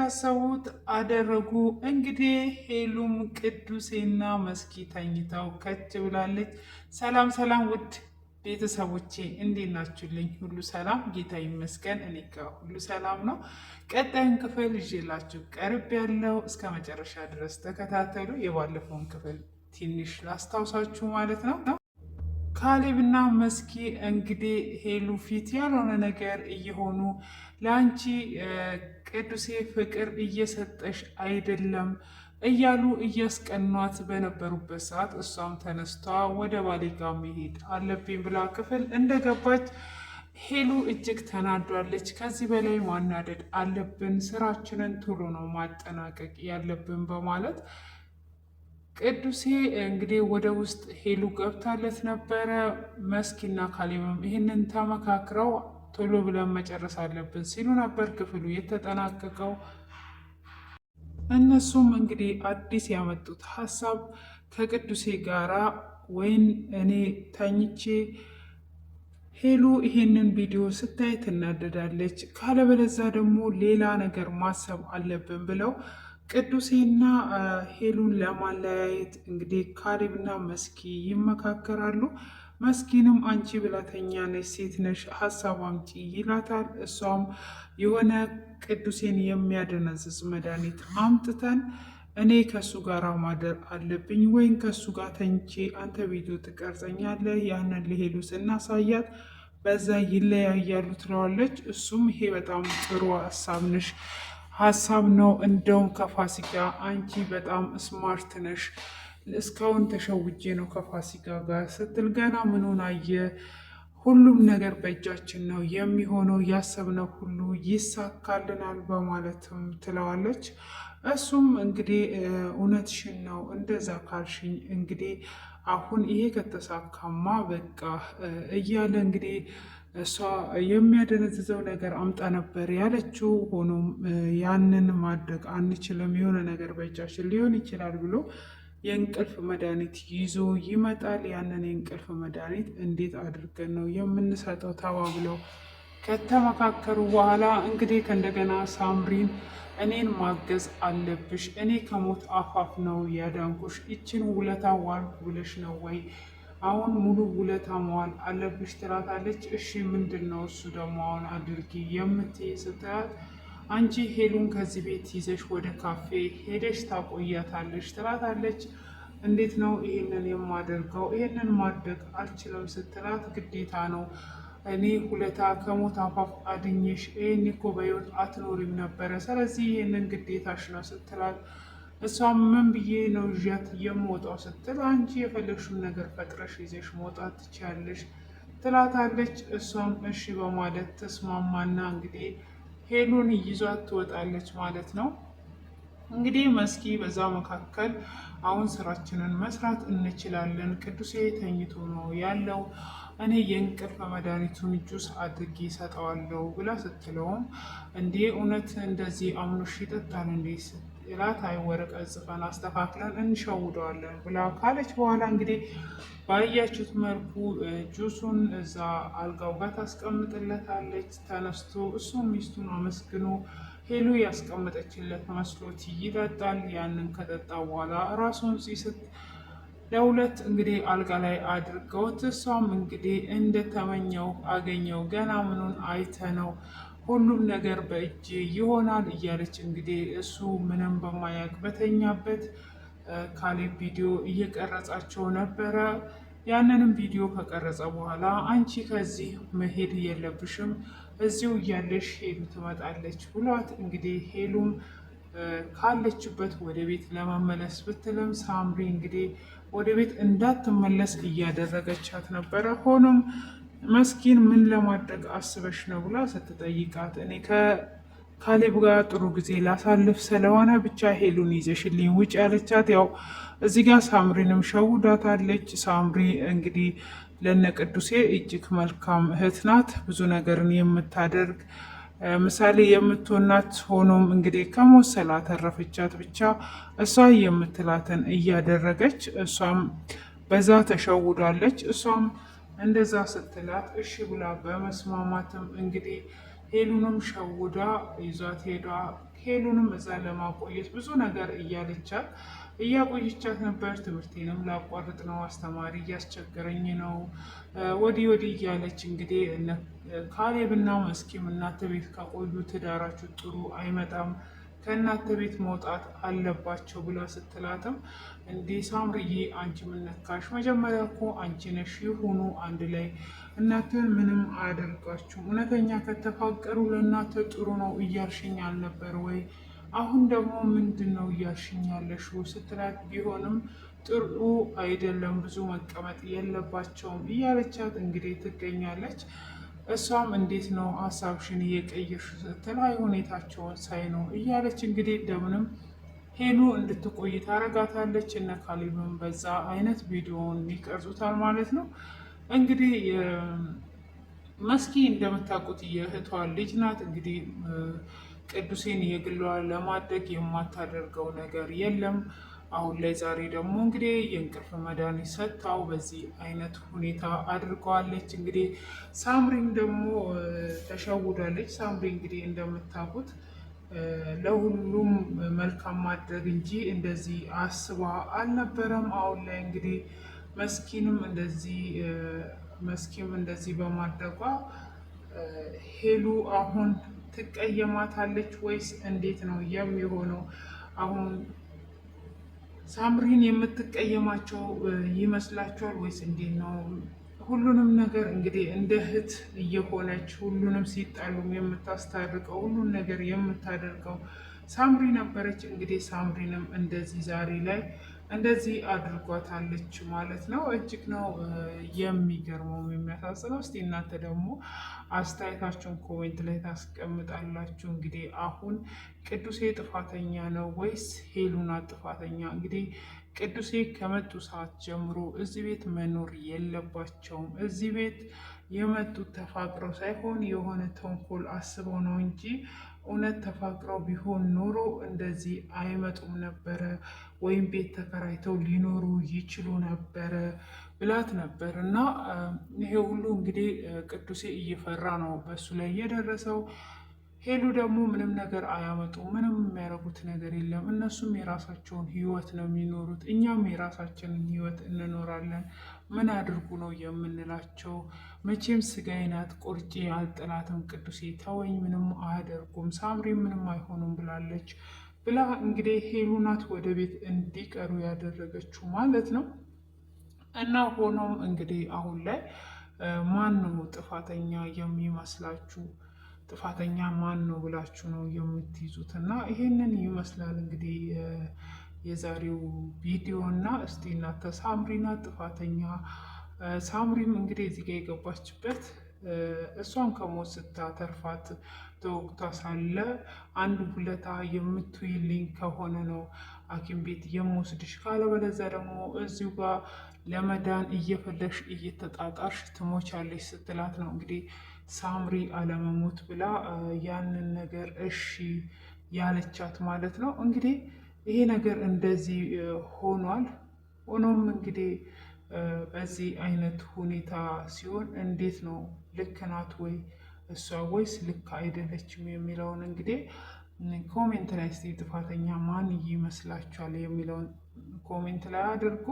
ያሰቡት አደረጉ። እንግዲህ ሄሉም ቅዱሴና መስኪ ተኝተው ከች ብላለች። ሰላም ሰላም፣ ውድ ቤተሰቦቼ እንዴት ናችሁልኝ? ሁሉ ሰላም፣ ጌታ ይመስገን። እኔ ጋር ሁሉ ሰላም ነው። ቀጣዩን ክፍል ይዤላችሁ ቀርብ ያለው እስከ መጨረሻ ድረስ ተከታተሉ። የባለፈውን ክፍል ትንሽ ላስታውሳችሁ ማለት ነው። ካሌብና መስኪ እንግዲህ ሄሉ ፊት ያልሆነ ነገር እየሆኑ ለአንቺ ቅዱሴ ፍቅር እየሰጠሽ አይደለም እያሉ እያስቀኗት በነበሩበት ሰዓት እሷም ተነስቷ ወደ ባሌ ጋ መሄድ አለብኝ ብላ ክፍል እንደገባች ሄሉ እጅግ ተናዷለች። ከዚህ በላይ ማናደድ አለብን፣ ስራችንን ቶሎ ነው ማጠናቀቅ ያለብን በማለት ቅዱሴ እንግዲህ ወደ ውስጥ ሄሉ ገብታለት ነበረ። መስኪና ካሌብም ይህንን ተመካክረው ቶሎ ብለን መጨረስ አለብን ሲሉ ነበር ክፍሉ የተጠናቀቀው። እነሱም እንግዲህ አዲስ ያመጡት ሀሳብ ከቅዱሴ ጋራ ወይን እኔ ተኝቼ ሄሉ ይሄንን ቪዲዮ ስታይ ትናደዳለች፣ ካለበለዛ ደግሞ ሌላ ነገር ማሰብ አለብን ብለው ቅዱሴና ሄሉን ለማለያየት እንግዲህ ካሌብና መስኪ ይመካከራሉ። መስኪንም አንቺ ብላተኛ ነሽ፣ ሴት ነሽ፣ ሀሳብ አምጪ ይላታል። እሷም የሆነ ቅዱሴን የሚያደነዝዝ መድኃኒት አምጥተን እኔ ከሱ ጋር ማደር አለብኝ ወይም ከሱ ጋር ተኝቼ አንተ ቪዲዮ ትቀርጸኛለህ፣ ያንን ለሄሉ ስናሳያት በዛ ይለያያሉ ትለዋለች። እሱም ይሄ በጣም ጥሩ ሀሳብ ነው። እንደውም ከፋሲካ አንቺ በጣም ስማርት ነሽ፣ እስካሁን ተሸውጄ ነው ከፋሲካ ጋር ስትል ገና ምኑን አየ፣ ሁሉም ነገር በእጃችን ነው የሚሆነው፣ ያሰብነው ሁሉ ይሳካልናል በማለትም ትለዋለች። እሱም እንግዲህ እውነትሽን ነው፣ እንደዛ ካልሽኝ እንግዲህ አሁን ይሄ ከተሳካማ በቃ እያለ እንግዲህ እሷ የሚያደነዝዘው ነገር አምጣ ነበር ያለችው። ሆኖም ያንን ማድረግ አንችልም፣ የሆነ ነገር በእጃችን ሊሆን ይችላል ብሎ የእንቅልፍ መድኃኒት ይዞ ይመጣል። ያንን የእንቅልፍ መድኃኒት እንዴት አድርገን ነው የምንሰጠው ተባብለው ከተመካከሩ በኋላ እንግዲህ ከእንደገና ሳምሪን እኔን ማገዝ አለብሽ፣ እኔ ከሞት አፋፍ ነው ያዳንኩሽ፣ ይችን ውለታ ዋልኩ ብለሽ ነው ወይ አሁን ሙሉ ውለታ መዋል አለብሽ ትላታለች። እሺ ምንድን ነው እሱ ደግሞ አሁን አድርጊ የምትይ ስትላት፣ አንቺ ሄሉን ከዚህ ቤት ይዘሽ ወደ ካፌ ሄደሽ ታቆያታለሽ ትላታለች። እንዴት ነው ይሄንን የማደርገው? ይሄንን ማድረግ አልችልም ስትላት፣ ግዴታ ነው እኔ ሁለታ ከሞት አፋፍ አድኜሽ፣ ይሄን እኮ በህይወት አትኖሪም ነበረ፣ ስለዚህ ይሄንን ግዴታሽ ነው ስትላት፣ እሷም ምን ብዬ ነው ይዣት የምወጣው ስትል፣ አንቺ የፈለግሽውን ነገር ፈጥረሽ ይዘሽ መውጣት ትችያለሽ ትላታለች። እሷም እሺ በማለት ተስማማና እንግዲህ ሄሉን ይዟት ትወጣለች ማለት ነው። እንግዲህ መስኪ በዛ መካከል አሁን ስራችንን መስራት እንችላለን፣ ቅዱሴ ተኝቶ ነው ያለው፣ እኔ የእንቅልፍ መድኃኒቱን ጁስ አድርጌ ሰጠዋለሁ ብላ ስትለውም፣ እንዴ እውነት እንደዚህ አምኖሽ ይጠጣል እንዴ ስትላት፣ አይ ወረቀት ጽፈን አስተካክለን እንሸውደዋለን ብላ ካለች በኋላ እንግዲህ ባያችሁት መልኩ ጁሱን እዛ አልጋው ጋር ታስቀምጥለታለች። ተነስቶ እሱም ሚስቱን አመስግኖ ሄሉ ያስቀመጠችለት መስሎት ይጠጣል። ያንን ከጠጣ በኋላ ራሱን ሲስት ለሁለት እንግዲህ አልጋ ላይ አድርገውት፣ እሷም እንግዲህ እንደተመኘው አገኘው፣ ገና ምኑን አይተ ነው ሁሉም ነገር በእጅ ይሆናል እያለች እንግዲህ እሱ ምንም በማያውቅ በተኛበት ካሌብ ቪዲዮ እየቀረጻቸው ነበረ። ያንንም ቪዲዮ ከቀረጸ በኋላ አንቺ ከዚህ መሄድ የለብሽም፣ እዚሁ እያለሽ ሄሉ ትመጣለች ብሏት እንግዲህ ሄሉም ካለችበት ወደ ቤት ለመመለስ ብትልም ሳምሪ እንግዲህ ወደ ቤት እንዳትመለስ እያደረገቻት ነበረ። ሆኖም መስኪን ምን ለማድረግ አስበሽ ነው ብላ ስትጠይቃት፣ እኔ ከካሌብ ጋር ጥሩ ጊዜ ላሳልፍ ስለሆነ ብቻ ሄሉን ይዘሽልኝ ውጭ ያለቻት። ያው እዚህ ጋር ሳምሪንም ሸውዳታለች። ሳምሪ እንግዲህ ለነ ቅዱሴ እጅግ መልካም እህት ናት፣ ብዙ ነገርን የምታደርግ ምሳሌ የምትሆናት። ሆኖም እንግዲህ ከሞት ስላተረፈቻት ብቻ እሷ የምትላትን እያደረገች እሷም በዛ ተሸውዳለች። እሷም እንደዛ ስትላት እሺ ብላ በመስማማትም እንግዲህ ሄሉንም ሸውዳ ይዟት ሄሉንም እዛ ለማቆየት ብዙ ነገር እያቆየቻት ነበር። ትምህርቴንም ላቋርጥ ነው፣ አስተማሪ እያስቸገረኝ ነው፣ ወዲህ ወዲህ እያለች እንግዲህ ካሌብና መስኪም እናንተ ቤት ከቆዩ ትዳራችሁ ጥሩ አይመጣም፣ ከእናንተ ቤት መውጣት አለባቸው ብላ ስትላትም እንዲህ ሳምርዬ አንቺ ምን ነካሽ? መጀመሪያ እኮ አንቺ ነሽ ይሁኑ አንድ ላይ እናትን ምንም አያደርጋችሁም። እውነተኛ ከተፋቀሩ ለእናተ ጥሩ ነው እያልሽኝ አልነበር ወይ? አሁን ደግሞ ምንድን ነው እያልሽኝ ያለሽው? ስትላት ቢሆንም ጥሩ አይደለም ብዙ መቀመጥ የለባቸውም እያለቻት እንግዲህ ትገኛለች። እሷም እንዴት ነው ሀሳብሽን እየቀየርሽ ስትል አይ ሁኔታቸውን ሳይ ነው እያለች እንግዲህ እንደምንም ሄሉ እንድትቆይ ታረጋታለች። እነ ካሌብም በዛ አይነት ቪዲዮውን ይቀርጹታል ማለት ነው። እንግዲህ መስኪ እንደምታውቁት የእህቷ ልጅ ናት። እንግዲህ ቅዱሴን የግሏ ለማድረግ የማታደርገው ነገር የለም። አሁን ላይ ዛሬ ደግሞ እንግዲህ የእንቅልፍ መድኃኒት ሰጥታው በዚህ አይነት ሁኔታ አድርገዋለች። እንግዲህ ሳምሪም ደግሞ ተሸውዳለች። ሳምሪ እንግዲህ እንደምታውቁት ለሁሉም መልካም ማድረግ እንጂ እንደዚህ አስባ አልነበረም። አሁን ላይ እንግዲህ መስኪም እንደዚህ በማድረጓ ሄሉ አሁን ትቀየማታለች ወይስ እንዴት ነው የሚሆነው? አሁን ሳምሪን የምትቀየማቸው ይመስላችኋል ወይስ እንዴት ነው? ሁሉንም ነገር እንግዲህ እንደ እህት እየሆነች ሁሉንም ሲጣሉም የምታስታርቀው ሁሉን ነገር የምታደርገው ሳምሪ ነበረች። እንግዲህ ሳምሪንም እንደዚህ ዛሬ ላይ እንደዚህ አድርጓታለች ማለት ነው። እጅግ ነው የሚገርመው የሚያሳዝነው። እስቲ እናንተ ደግሞ አስተያየታችሁን ኮሜንት ላይ ታስቀምጣላችሁ። እንግዲህ አሁን ቅዱሴ ጥፋተኛ ነው ወይስ ሄሉና ጥፋተኛ? እንግዲህ ቅዱሴ ከመጡ ሰዓት ጀምሮ እዚህ ቤት መኖር የለባቸውም። እዚህ ቤት የመጡት ተፋቅረው ሳይሆን የሆነ ተንኮል አስበው ነው እንጂ እውነት ተፋቅረው ቢሆን ኖሮ እንደዚህ አይመጡም ነበረ፣ ወይም ቤት ተከራይተው ሊኖሩ ይችሉ ነበረ ብላት ነበር። እና ይሄ ሁሉ እንግዲህ ቅዱሴ እየፈራ ነው በሱ ላይ የደረሰው። ሄሉ ደግሞ ምንም ነገር አያመጡም፣ ምንም የሚያደርጉት ነገር የለም። እነሱም የራሳቸውን ህይወት ነው የሚኖሩት፣ እኛም የራሳችንን ህይወት እንኖራለን። ምን አድርጉ ነው የምንላቸው? መቼም ስጋዬ ናት ቆርጬ አልጥላትም፣ ቅዱሴ ተወኝ፣ ምንም አያደርጉም፣ ሳምሪ ምንም አይሆኑም ብላለች ብላ እንግዲህ ሄሉ ናት ወደ ቤት እንዲቀሩ ያደረገችው ማለት ነው። እና ሆኖም እንግዲህ አሁን ላይ ማን ነው ጥፋተኛ የሚመስላችሁ? ጥፋተኛ ማን ነው ብላችሁ ነው የምትይዙት? እና ይሄንን ይመስላል እንግዲህ የዛሬው ቪዲዮ። እና እስቲ እናንተ ሳምሪ ናት ጥፋተኛ? ሳምሪም እንግዲህ እዚህ ጋር የገባችበት እሷን ከሞት ስታተርፋት ተወቅቷ ሳለ አንድ ሁለታ የምትውይልኝ ከሆነ ነው ሐኪም ቤት የምወስድሽ፣ ካለበለዚያ ደግሞ እዚሁ ጋር ለመዳን እየፈለግሽ እየተጣጣርሽ ትሞቻለሽ ስትላት ነው እንግዲህ ሳምሪ አለመሞት ብላ ያንን ነገር እሺ ያለቻት ማለት ነው። እንግዲህ ይሄ ነገር እንደዚህ ሆኗል። ሆኖም እንግዲህ በዚህ አይነት ሁኔታ ሲሆን እንዴት ነው ልክ ናት ወይ እሷ ወይስ ልክ አይደለችም የሚለውን እንግዲህ ኮሜንት ላይ እስቲ ጥፋተኛ ማን ይመስላችኋል የሚለውን ኮሜንት ላይ አድርጎ።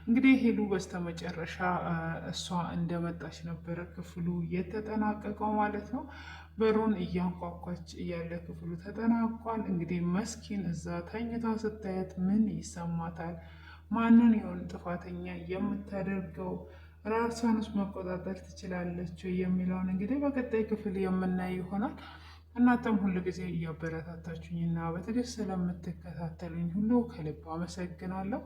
እንግዲህ ሄሉ በስተመጨረሻ እሷ እንደመጣች ነበረ ክፍሉ የተጠናቀቀው ማለት ነው። በሩን እያንኳኳች እያለ ክፍሉ ተጠናቋል። እንግዲህ መስኪን እዛ ተኝታ ስታያት ምን ይሰማታል? ማንን ይሆን ጥፋተኛ የምታደርገው? ራሷንስ መቆጣጠር ትችላለች የሚለውን እንግዲህ በቀጣይ ክፍል የምናይ ይሆናል። እናንተም ሁሉ ጊዜ እያበረታታችሁኝ እና በትዕግስት ስለምትከታተሉኝ ሁሉ ከልብ አመሰግናለሁ።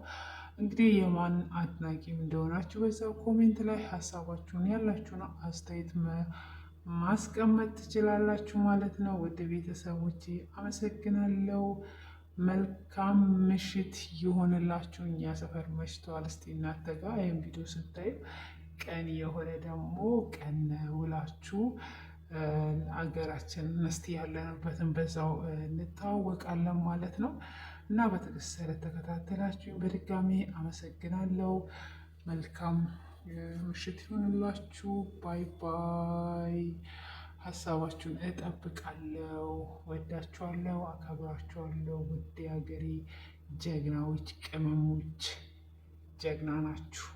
እንግዲህ የማን አድናቂም እንደሆናችሁ በዛው ኮሜንት ላይ ሀሳባችሁን ያላችሁን አስተያየት ማስቀመጥ ትችላላችሁ ማለት ነው። ውድ ቤተሰቦቼ አመሰግናለሁ። መልካም ምሽት ይሆንላችሁ። እኛ ሰፈር መሽተዋል። እስቲ እናንተ ጋር ይህን ቪዲዮ ስታዩ ቀን የሆነ ደግሞ ቀን ውላችሁ አገራችንን እስቲ ያለንበትን በዛው እንታወቃለን ማለት ነው። እና በትዕግስት ስለተከታተላችሁ በድጋሚ አመሰግናለሁ። መልካም ምሽት ይሆንላችሁ። ባይ ባይ። ሀሳባችሁን እጠብቃለሁ። ወዳችኋለሁ፣ አከብራችኋለሁ። ውድ ሀገሬ ጀግናዎች፣ ቅመሞች ጀግና ናችሁ።